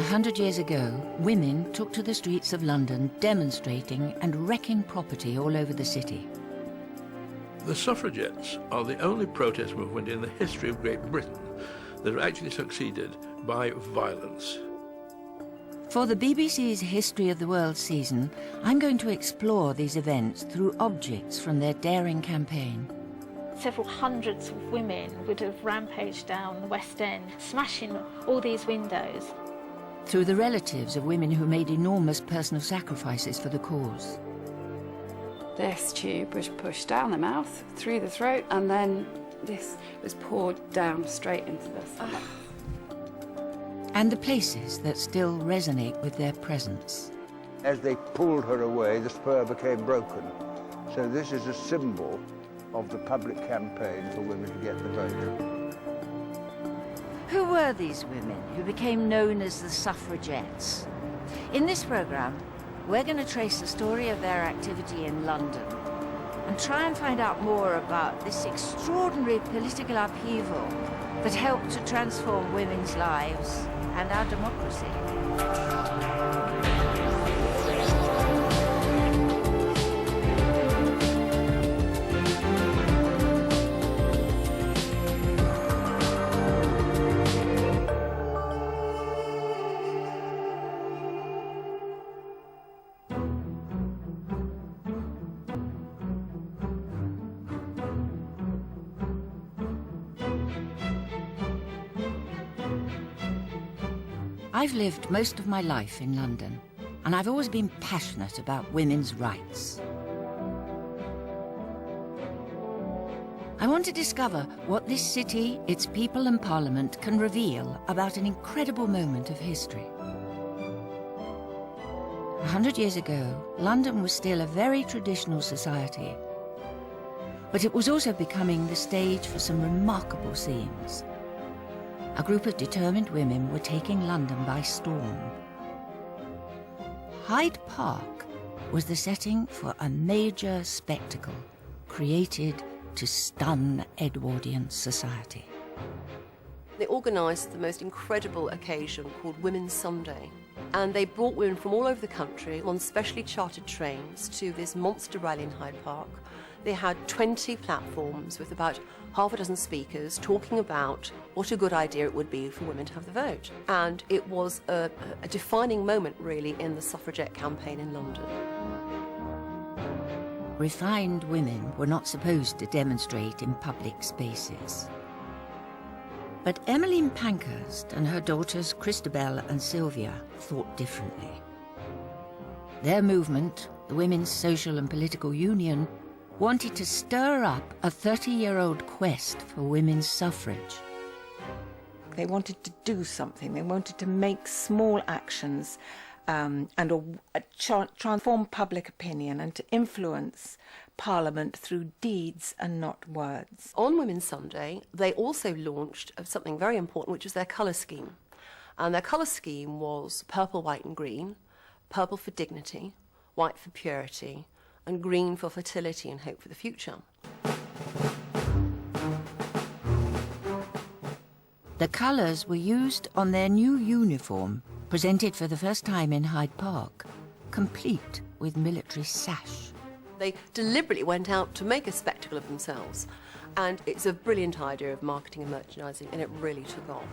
100 years ago, women took to the streets of London demonstrating and wrecking property all over the city. The Suffragettes are the only protest movement in the history of Great Britain that have actually succeeded by violence. For the BBC's History of the World season, I'm going to explore these events through objects from their daring campaign. Several hundreds of women would have rampaged down the West End, smashing all these windows. Through the relatives of women who made enormous personal sacrifices for the cause. This tube was pushed down the mouth, through the throat, and then this was poured down straight into the stomach. And the places that still resonate with their presence. As they pulled her away, the spur became broken. So this is a symbol of the public campaign for women to get the vote. Who were these women who became known as the Suffragettes? In this programme, we're going to trace the story of their activity in London and try and find out more about this extraordinary political upheaval that helped to transform women's lives and our democracy. I've lived most of my life in London, and I've always been passionate about women's rights. I want to discover what this city, its people and parliament can reveal about an incredible moment of history. 100 years ago, London was still a very traditional society, but it was also becoming the stage for some remarkable scenes. A group of determined women were taking London by storm. Hyde Park was the setting for a major spectacle created to stun Edwardian society. They organised the most incredible occasion called Women's Sunday, and they brought women from all over the country on specially chartered trains to this monster rally in Hyde Park. They had 20 platforms with about half a dozen speakers talking about what a good idea it would be for women to have the vote. And it was a defining moment, really, in the suffragette campaign in London. Refined women were not supposed to demonstrate in public spaces. But Emmeline Pankhurst and her daughters Christabel and Sylvia thought differently. Their movement, the Women's Social and Political Union, wanted to stir up a 30-year-old quest for women's suffrage. They wanted to do something. They wanted to make small actions and transform public opinion and to influence Parliament through deeds and not words. On Women's Sunday, they also launched something very important, which was their colour scheme. And their colour scheme was purple, white and green, purple for dignity, white for purity, and green for fertility and hope for the future. The colours were used on their new uniform, presented for the first time in Hyde Park, complete with military sash. They deliberately went out to make a spectacle of themselves, and it's a brilliant idea of marketing and merchandising, and it really took off.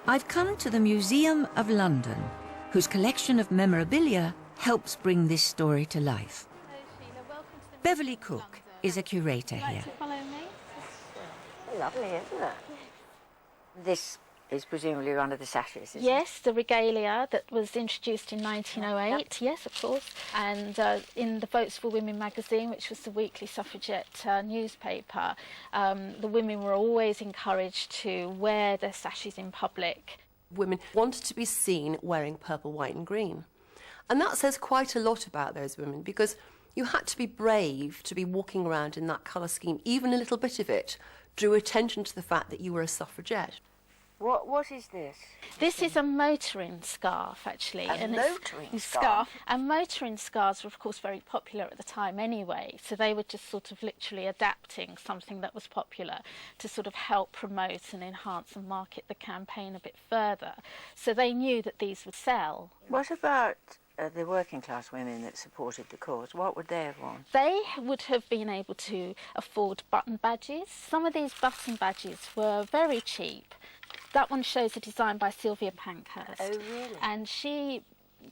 I've come to the Museum of London, whose collection of memorabilia helps bring this story to life. Beverly Cook is a curator here. Follow me. Lovely, isn't it? This is presumably one of the sashes, isn't Yes, the regalia that was introduced in 1908, yes, of course. And in the Votes for Women magazine, which was the weekly suffragette newspaper, the women were always encouraged to wear their sashes in public. Women wanted to be seen wearing purple, white and green. And that says quite a lot about those women, because you had to be brave to be walking around in that colour scheme. Even a little bit of it drew attention to the fact that you were a suffragette. What is this? This is a motoring scarf, actually. A motoring scarf? And motoring scarves were, of course, very popular at the time anyway, so they were just sort of literally adapting something that was popular to sort of help promote and enhance and market the campaign a bit further. So they knew that these would sell. What about the working class women that supported the cause? What would they have worn? They would have been able to afford button badges. Some of these button badges were very cheap. That one shows a design by Sylvia Pankhurst. Oh, really? And she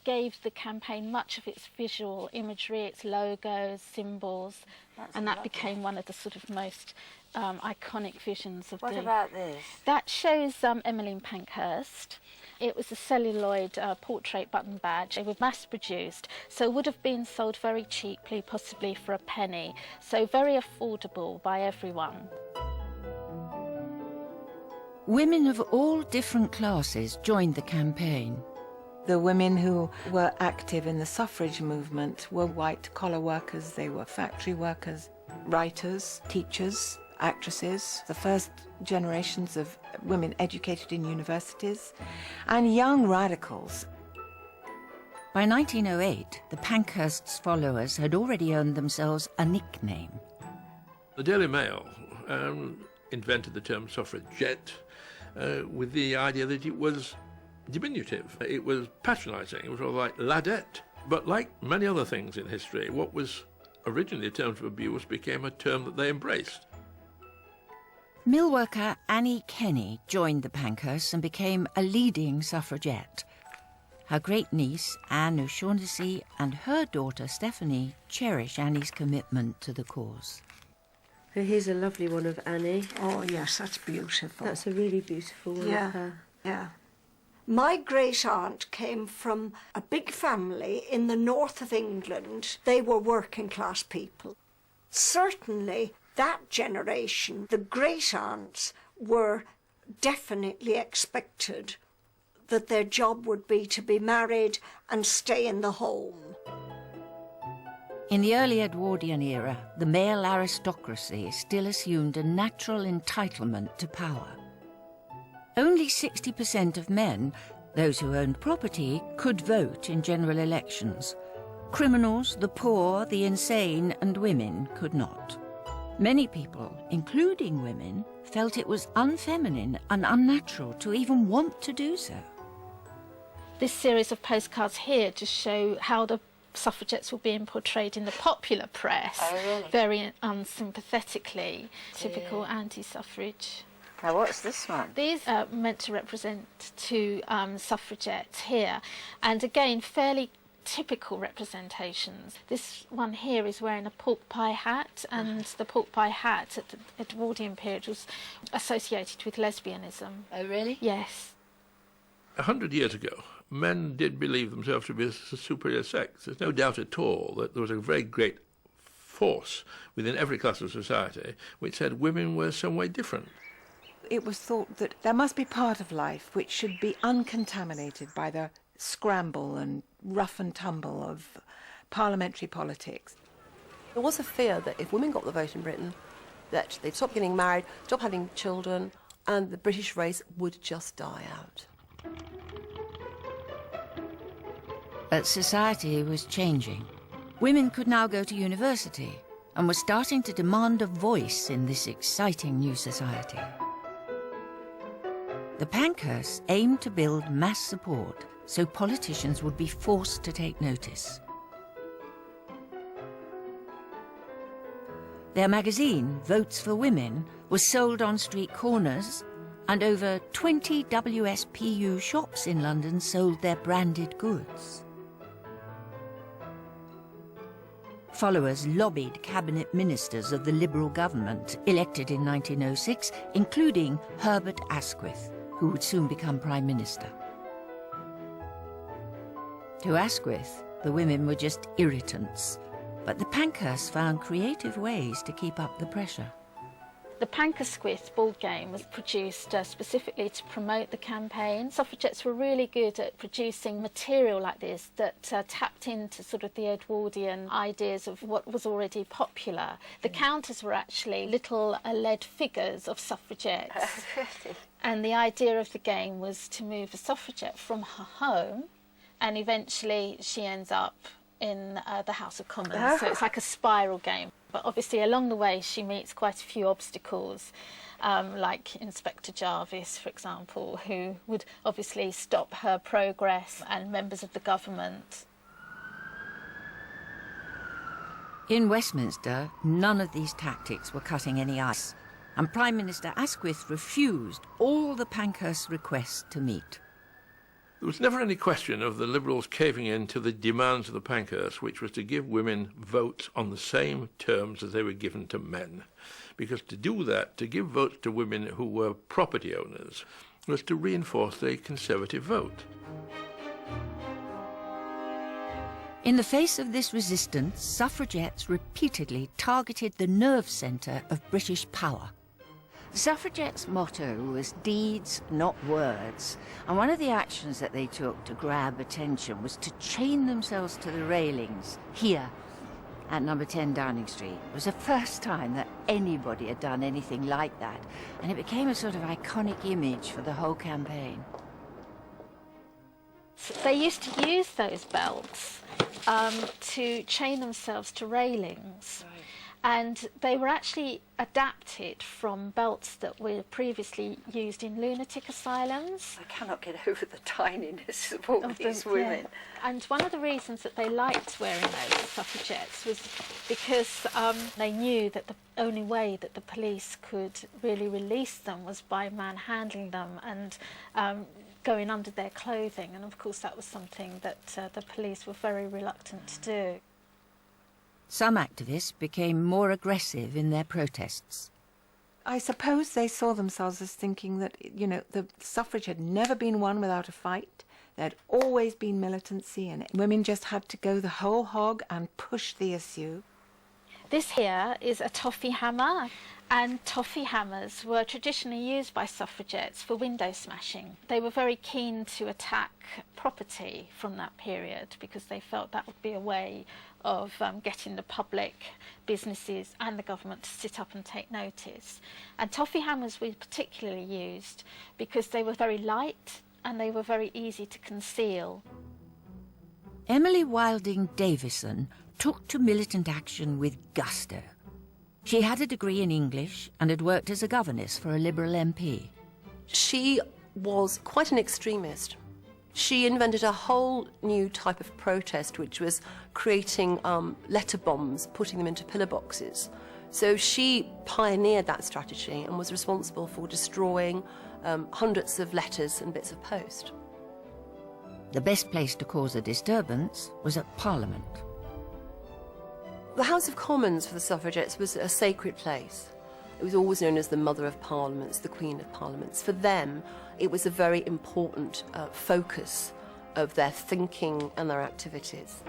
gave the campaign much of its visual imagery, its logos, symbols, and that became one of the sort of most iconic visions of What about this? That shows Emmeline Pankhurst. It was a celluloid portrait button badge. They were mass-produced, so would have been sold very cheaply, possibly for a penny, so very affordable by everyone. Women of all different classes joined the campaign. The women who were active in the suffrage movement were white-collar workers, they were factory workers, writers, teachers, actresses, the first generations of women educated in universities, and young radicals. By 1908, the Pankhurst's followers had already earned themselves a nickname. The Daily Mail invented the term suffragette with the idea that it was diminutive. It was patronising. It was sort of like ladette. But like many other things in history, what was originally a term of abuse became a term that they embraced. Mill worker Annie Kenny joined the Pankhursts and became a leading suffragette. Her great-niece, Anne O'Shaughnessy, and her daughter, Stephanie, cherish Annie's commitment to the cause. So here's a lovely one of Annie. Oh, yes, that's beautiful. That's a really beautiful one of her. Yeah. My great-aunt came from a big family in the north of England. They were working-class people. Certainly, that generation, the great-aunts, were definitely expected that their job would be to be married and stay in the home. In the early Edwardian era, the male aristocracy still assumed a natural entitlement to power. Only 60% of men, those who owned property, could vote in general elections. Criminals, the poor, the insane, and women could not. Many people, including women, felt it was unfeminine and unnatural to even want to do so. This series of postcards here just show how the suffragettes were being portrayed in the popular press, very unsympathetically, typical anti-suffrage. Now, what's this one? These are meant to represent two suffragettes here, and again, fairly typical representations. This one here is wearing a pork pie hat, and the pork pie hat at the Edwardian period was associated with lesbianism. Oh, really? Yes. 100 years ago, men did believe themselves to be a superior sex. There's no doubt at all that there was a very great force within every class of society which said women were some way different. It was thought that there must be part of life which should be uncontaminated by the scramble and rough and tumble of parliamentary politics. There was a fear that if women got the vote in Britain, that they'd stop getting married, stop having children, and the British race would just die out. But society was changing. Women could now go to university and were starting to demand a voice in this exciting new society. The Pankhursts aimed to build mass support so politicians would be forced to take notice. Their magazine, Votes for Women, was sold on street corners, and over 20 WSPU shops in London sold their branded goods. Followers lobbied cabinet ministers of the Liberal government elected in 1906, including Herbert Asquith, who would soon become Prime Minister. To Asquith, the women were just irritants, but the Pankhursts found creative ways to keep up the pressure. The Pankhurst board game was produced specifically to promote the campaign. Suffragettes were really good at producing material like this that tapped into sort of the Edwardian ideas of what was already popular. The counters were actually little lead figures of suffragettes. And the idea of the game was to move a suffragette from her home, and eventually she ends up in the House of Commons. So it's like a spiral game. But obviously along the way she meets quite a few obstacles, like Inspector Jarvis, for example, who would obviously stop her progress, and members of the government. In Westminster, none of these tactics were cutting any ice, and Prime Minister Asquith refused all the Pankhurst requests to meet. There was never any question of the Liberals caving in to the demands of the Pankhurst, which was to give women votes on the same terms as they were given to men. Because to do that, to give votes to women who were property owners, was to reinforce the Conservative vote. In the face of this resistance, suffragettes repeatedly targeted the nerve centre of British power. The suffragettes' motto was deeds, not words, and one of the actions that they took to grab attention was to chain themselves to the railings here at number 10 Downing Street. It was the first time that anybody had done anything like that, and it became a sort of iconic image for the whole campaign. They used to use those belts to chain themselves to railings. And they were actually adapted from belts that were previously used in lunatic asylums. I cannot get over the tininess of all these women. Yeah. And one of the reasons that they liked wearing those, suffragettes, was because they knew that the only way that the police could really release them was by manhandling them and going under their clothing. And of course that was something that the police were very reluctant to do. Some activists became more aggressive in their protests. I suppose they saw themselves as thinking that, you know, the suffrage had never been won without a fight. There had always been militancy, and women just had to go the whole hog and push the issue. This here is a toffee hammer, and toffee hammers were traditionally used by suffragettes for window smashing. They were very keen to attack property from that period because they felt that would be a way of getting the public, businesses and the government to sit up and take notice. And toffee hammers were particularly used because they were very light and they were very easy to conceal. Emily Wilding Davison took to militant action with gusto. She had a degree in English and had worked as a governess for a Liberal MP. She was quite an extremist. She invented a whole new type of protest, which was creating letter bombs, putting them into pillar boxes. So she pioneered that strategy and was responsible for destroying hundreds of letters and bits of post. The best place to cause a disturbance was at Parliament. The House of Commons for the suffragettes was a sacred place. It was always known as the Mother of Parliaments, the Queen of Parliaments. For them, it was a very important focus of their thinking and their activities.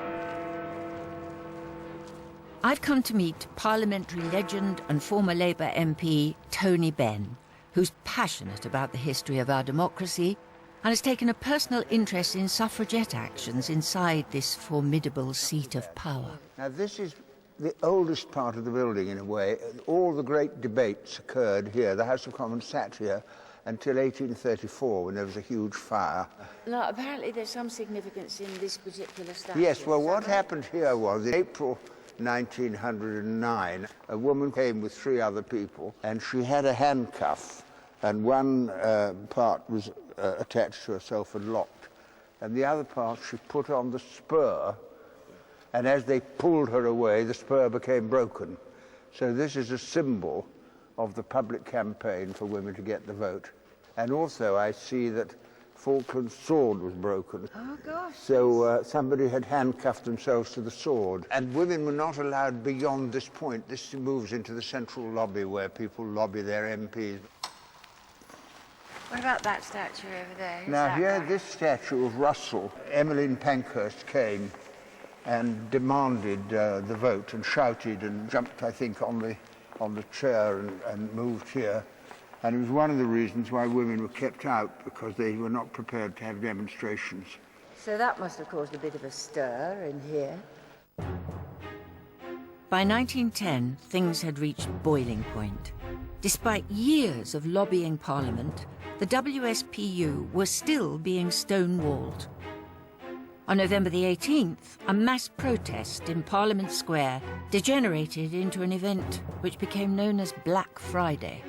I've come to meet parliamentary legend and former Labour MP Tony Benn, who's passionate about the history of our democracy and has taken a personal interest in suffragette actions inside this formidable seat of power. Now, this is the oldest part of the building, in a way. All the great debates occurred here. The House of Commons sat here until 1834, when there was a huge fire. No, apparently there's some significance in this particular statue. Yes, well, what happened here was, in April 1909, a woman came with 3 other people, and she had a handcuff, and one part was attached to herself and locked, and the other part she put on the spur, and as they pulled her away, the spur became broken. So this is a symbol of the public campaign for women to get the vote. And also I see that Falkland's sword was broken. Oh, gosh. So somebody had handcuffed themselves to the sword. And women were not allowed beyond this point. This moves into the central lobby where people lobby their MPs. What about that statue over there? Who's Now that here, guy? this statue of Russell, Emmeline Pankhurst came and demanded the vote and shouted and jumped, I think, on the chair and moved here. And it was one of the reasons why women were kept out, because they were not prepared to have demonstrations. So that must have caused a bit of a stir in here. By 1910, things had reached boiling point. Despite years of lobbying Parliament, the WSPU were still being stonewalled. On November the 18th, a mass protest in Parliament Square degenerated into an event which became known as Black Friday.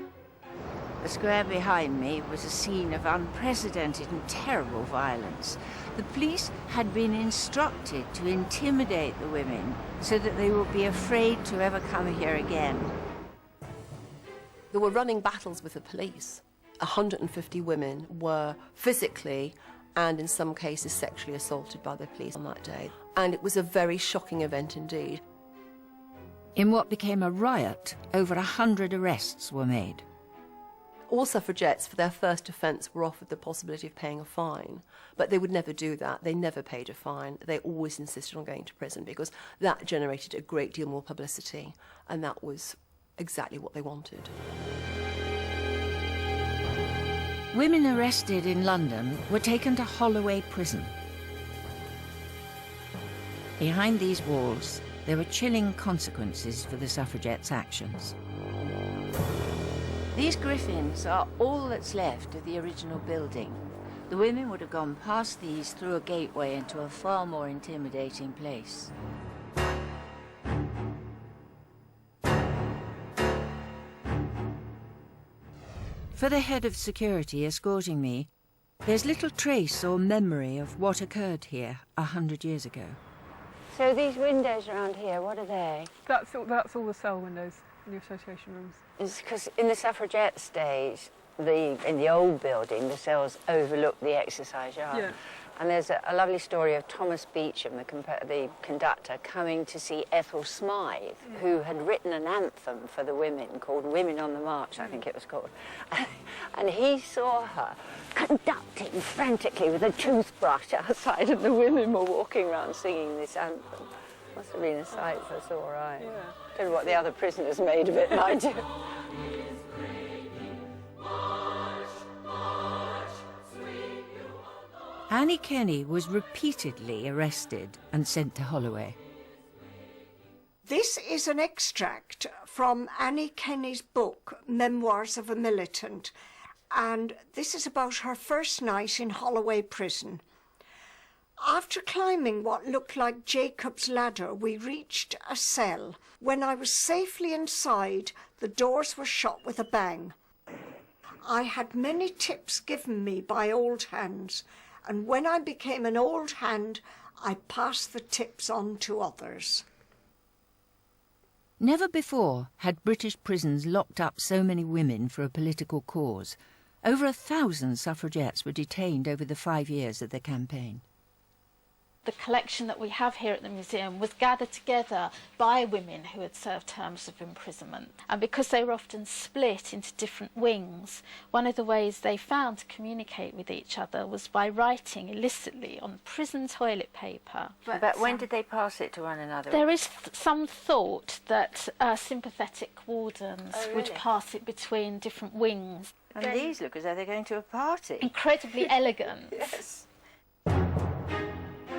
The square behind me was a scene of unprecedented and terrible violence. The police had been instructed to intimidate the women so that they would be afraid to ever come here again. There were running battles with the police. 150 women were physically and in some cases sexually assaulted by the police on that day. And it was a very shocking event indeed. In what became a riot, over 100 arrests were made. All suffragettes, for their first offence, were offered the possibility of paying a fine, but they would never do that. They never paid a fine. They always insisted on going to prison because that generated a great deal more publicity, and that was exactly what they wanted. Women arrested in London were taken to Holloway Prison. Behind these walls, there were chilling consequences for the suffragettes' actions. These griffins are all that's left of the original building. The women would have gone past these through a gateway into a far more intimidating place. For the head of security escorting me, there's little trace or memory of what occurred here 100 years ago. So these windows around here, what are they? That's all the cell windows in the association rooms. It's because in the suffragettes' days, in the old building, the cells overlooked the exercise yard. Yeah. And there's a lovely story of Thomas Beecham, the conductor, coming to see Ethel Smythe, who had written an anthem for the women called Women on the March, I think it was called. And he saw her conducting frantically with a toothbrush outside, and the women were walking around singing this anthem. Must have been a sight for sore eyes. Yeah. Don't know what the other prisoners made of it, mind you. Annie Kenney was repeatedly arrested and sent to Holloway. This is an extract from Annie Kenney's book, Memoirs of a Militant, and this is about her first night in Holloway Prison. After climbing what looked like Jacob's ladder, we reached a cell. When I was safely inside, the doors were shut with a bang. I had many tips given me by old hands, and when I became an old hand, I passed the tips on to others. Never before had British prisons locked up so many women for a political cause. Over 1,000 suffragettes were detained over the 5 years of the campaign. The collection that we have here at the museum was gathered together by women who had served terms of imprisonment. And because they were often split into different wings, one of the ways they found to communicate with each other was by writing illicitly on prison toilet paper. But when did they pass it to one another? There is some thought that sympathetic wardens would pass it between different wings. And these look as though they're going to a party. Incredibly elegant. Yes.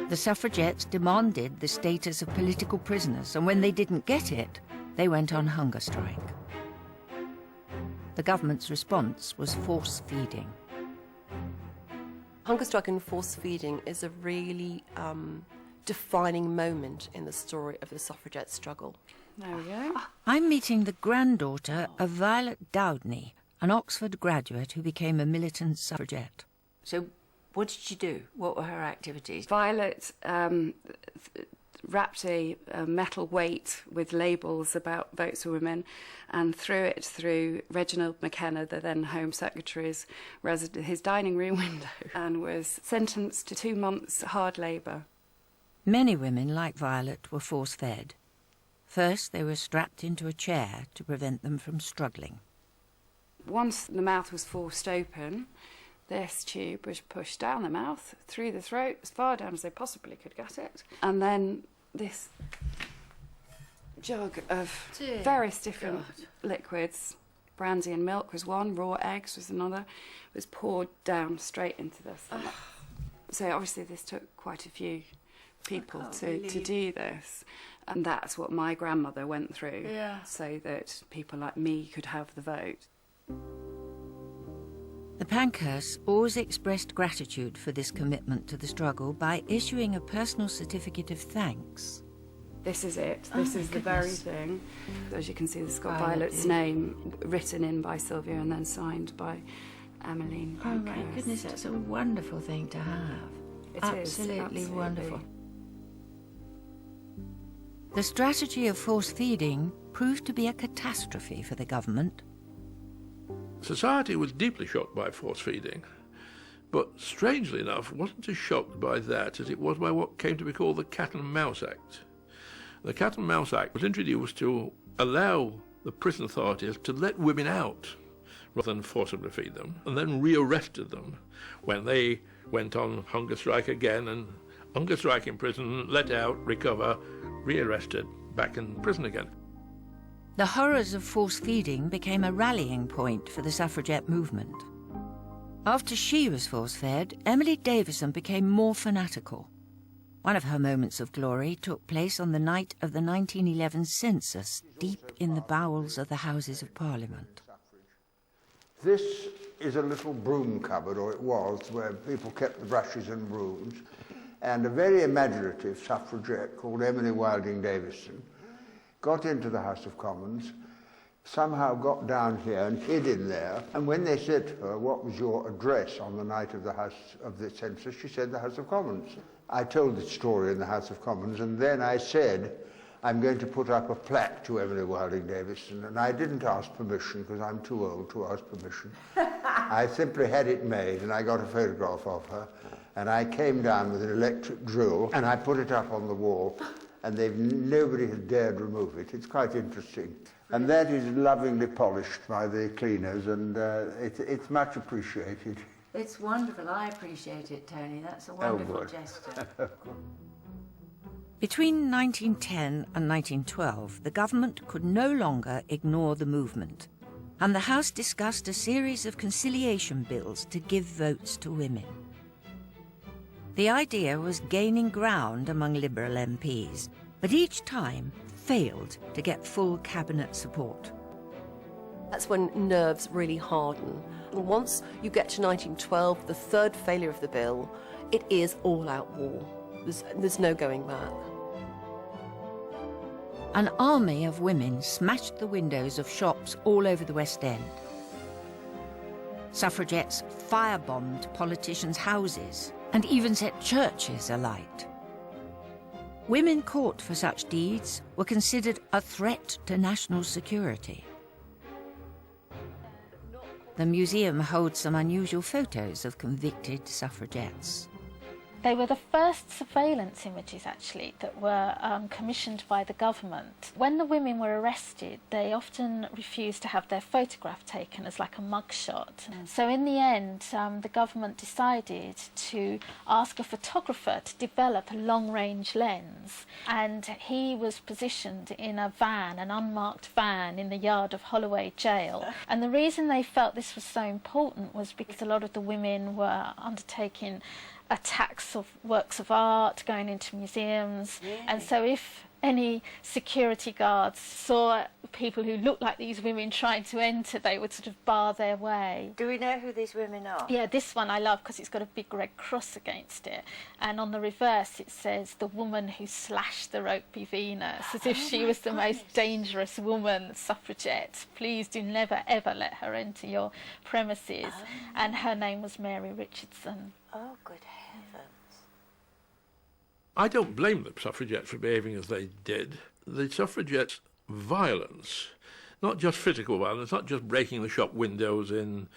The suffragettes demanded the status of political prisoners, and when they didn't get it, they went on hunger strike. The government's response was force feeding. Hunger strike and force feeding is a really defining moment in the story of the suffragette struggle. There we go. I'm meeting the granddaughter of Violet Dowdney, an Oxford graduate who became a militant suffragette. So what did she do? What were her activities? Violet wrapped a metal weight with labels about votes for women and threw it through Reginald McKenna, the then Home Secretary's his dining room window, and was sentenced to 2 months hard labour. Many women, like Violet, were force-fed. First, they were strapped into a chair to prevent them from struggling. Once the mouth was forced open, this tube was pushed down the mouth, through the throat, as far down as they possibly could get it. And then this jug of various different liquids, brandy and milk was one, raw eggs was another, was poured down straight into this. So obviously this took quite a few people to do this. And that's what my grandmother went through, so that people like me could have the vote. The Pankhursts always expressed gratitude for this commitment to the struggle by issuing a personal certificate of thanks. This is it. This is the very thing. As you can see, it's got Violet's name written in by Sylvia and then signed by Emmeline Pankhurst. Oh my goodness, that's a wonderful thing to have. It is, absolutely wonderful. The strategy of force feeding proved to be a catastrophe for the government. Society was deeply shocked by force feeding, but strangely enough wasn't as shocked by that as it was by what came to be called the Cat and Mouse Act. The Cat and Mouse Act was introduced to allow the prison authorities to let women out rather than forcibly feed them, and then rearrested them when they went on hunger strike again, and hunger strike in prison, let out, recover, rearrested, back in prison again. The horrors of force feeding became a rallying point for the suffragette movement. After she was force-fed, Emily Davison became more fanatical. One of her moments of glory took place on the night of the 1911 census, deep in the bowels of the Houses of Parliament. This is a little broom cupboard, or it was, where people kept the brushes and brooms, and a very imaginative suffragette called Emily Wilding Davison got into the House of Commons, somehow got down here and hid in there, and when they said to her, "What was your address on the night of the census?" she said, "The House of Commons." I told the story in the House of Commons, and then I said, "I'm going to put up a plaque to Emily Wilding Davison," and I didn't ask permission because I'm too old to ask permission. I simply had it made, and I got a photograph of her, and I came down with an electric drill, and I put it up on the wall, and nobody has dared remove it. It's quite interesting. And that is lovingly polished by the cleaners, and it's much appreciated. It's wonderful. I appreciate it, Tony. That's a wonderful gesture. Between 1910 and 1912, the government could no longer ignore the movement, and the House discussed a series of conciliation bills to give votes to women. The idea was gaining ground among Liberal MPs, but each time failed to get full cabinet support. That's when nerves really harden. And once you get to 1912, the third failure of the bill, it is all-out war. There's no going back. An army of women smashed the windows of shops all over the West End. Suffragettes firebombed politicians' houses and even set churches alight. Women caught for such deeds were considered a threat to national security. The museum holds some unusual photos of convicted suffragettes. They were the first surveillance images, actually, that were commissioned by the government. When the women were arrested, they often refused to have their photograph taken as like a mugshot. So in the end, the government decided to ask a photographer to develop a long-range lens, and he was positioned in a van, an unmarked van, in the yard of Holloway Jail. And the reason they felt this was so important was because a lot of the women were undertaking attacks of works of art, going into museums, and so if any security guards saw people who looked like these women trying to enter, they would sort of bar their way. Do we know who these women are? Yeah, this one I love because it's got a big red cross against it, and on the reverse it says, "The woman who slashed the ropey Venus," as if she was the most dangerous woman, suffragette. Please do never ever let her enter your premises. And her name was Mary Richardson. Oh, good heavens. I don't blame the suffragettes for behaving as they did. The suffragettes' violence, not just physical violence, not just breaking the shop windows in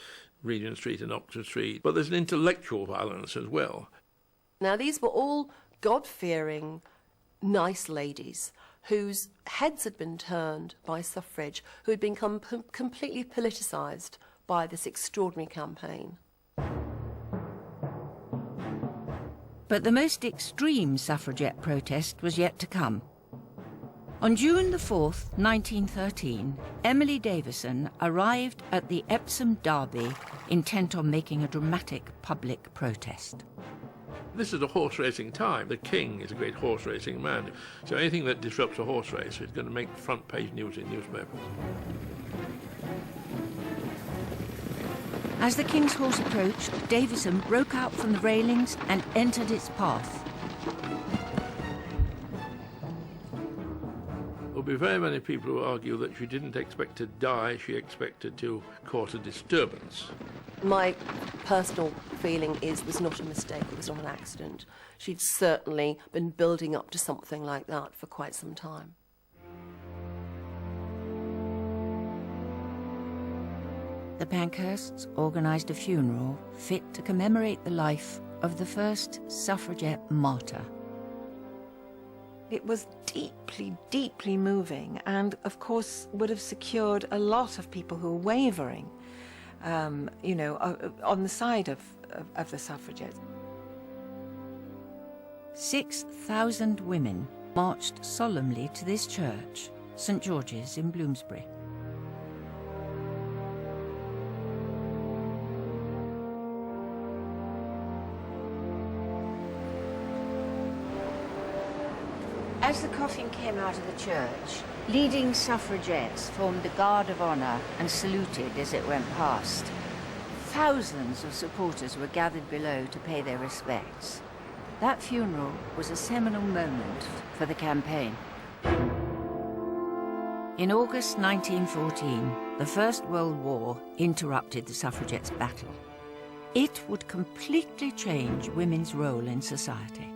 Regent Street and Oxford Street, but there's an intellectual violence as well. Now, these were all God-fearing, nice ladies whose heads had been turned by suffrage, who had become completely politicised by this extraordinary campaign. But the most extreme suffragette protest was yet to come. On June the 4th, 1913, Emily Davison arrived at the Epsom Derby, intent on making a dramatic public protest. This is a horse racing time. The king is a great horse racing man. So anything that disrupts a horse race is going to make front page news in newspapers. As the king's horse approached, Davison broke out from the railings and entered its path. There'll be very many people who argue that she didn't expect to die, she expected to cause a disturbance. My personal feeling is it was not a mistake, it was not an accident. She'd certainly been building up to something like that for quite some time. The Pankhursts organised a funeral fit to commemorate the life of the first suffragette martyr. It was deeply, deeply moving, and of course would have secured a lot of people who were wavering, on the side of the suffragettes. 6,000 women marched solemnly to this church, St George's in Bloomsbury. As the coffin came out of the church, leading suffragettes formed the guard of honour and saluted as it went past. Thousands of supporters were gathered below to pay their respects. That funeral was a seminal moment for the campaign. In August 1914, the First World War interrupted the suffragettes' battle. It would completely change women's role in society.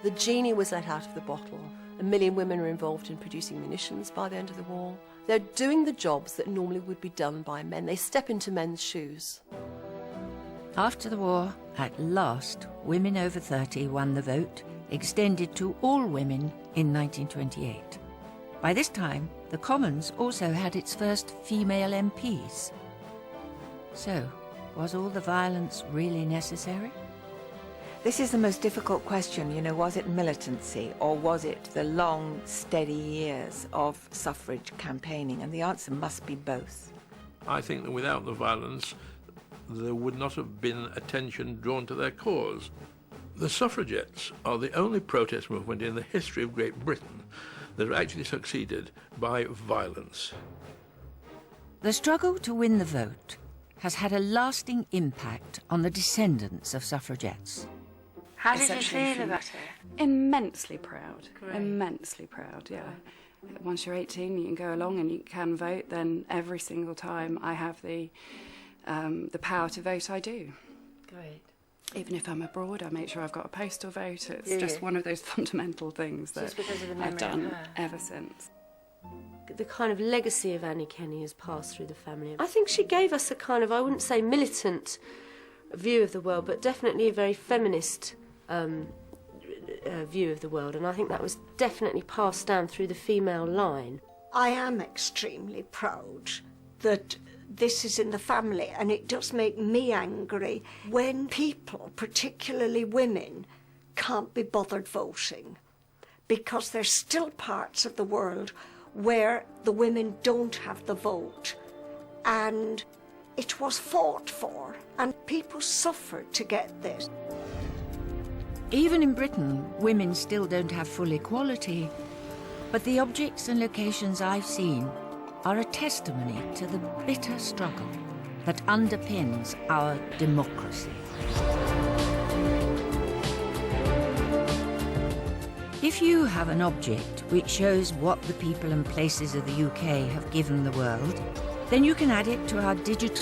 The genie was let out of the bottle. 1 million women are involved in producing munitions by the end of the war. They're doing the jobs that normally would be done by men. They step into men's shoes. After the war, at last, women over 30 won the vote, extended to all women in 1928. By this time, the Commons also had its first female MPs. So, was all the violence really necessary? This is the most difficult question, was it militancy or was it the long, steady years of suffrage campaigning? And the answer must be both. I think that without the violence, there would not have been attention drawn to their cause. The suffragettes are the only protest movement in the history of Great Britain that have actually succeeded by violence. The struggle to win the vote has had a lasting impact on the descendants of suffragettes. How did you feel about it? Immensely proud. Great. Immensely proud, yeah. Once you're 18, you can go along and you can vote, then every single time I have the power to vote, I do. Great. Even if I'm abroad, I make sure I've got a postal vote. It's just one of those fundamental things that I've done ever since. The kind of legacy of Annie Kenney has passed through the family. I think she gave us a kind of, I wouldn't say militant view of the world, but definitely a very feminist view of the world, and I think that was definitely passed down through the female line. I am extremely proud that this is in the family, and it does make me angry when people, particularly women, can't be bothered voting, because there's still parts of the world where the women don't have the vote, and it was fought for, and people suffered to get this. Even in Britain, women still don't have full equality, but the objects and locations I've seen are a testimony to the bitter struggle that underpins our democracy. If you have an object which shows what the people and places of the UK have given the world, then you can add it to our digital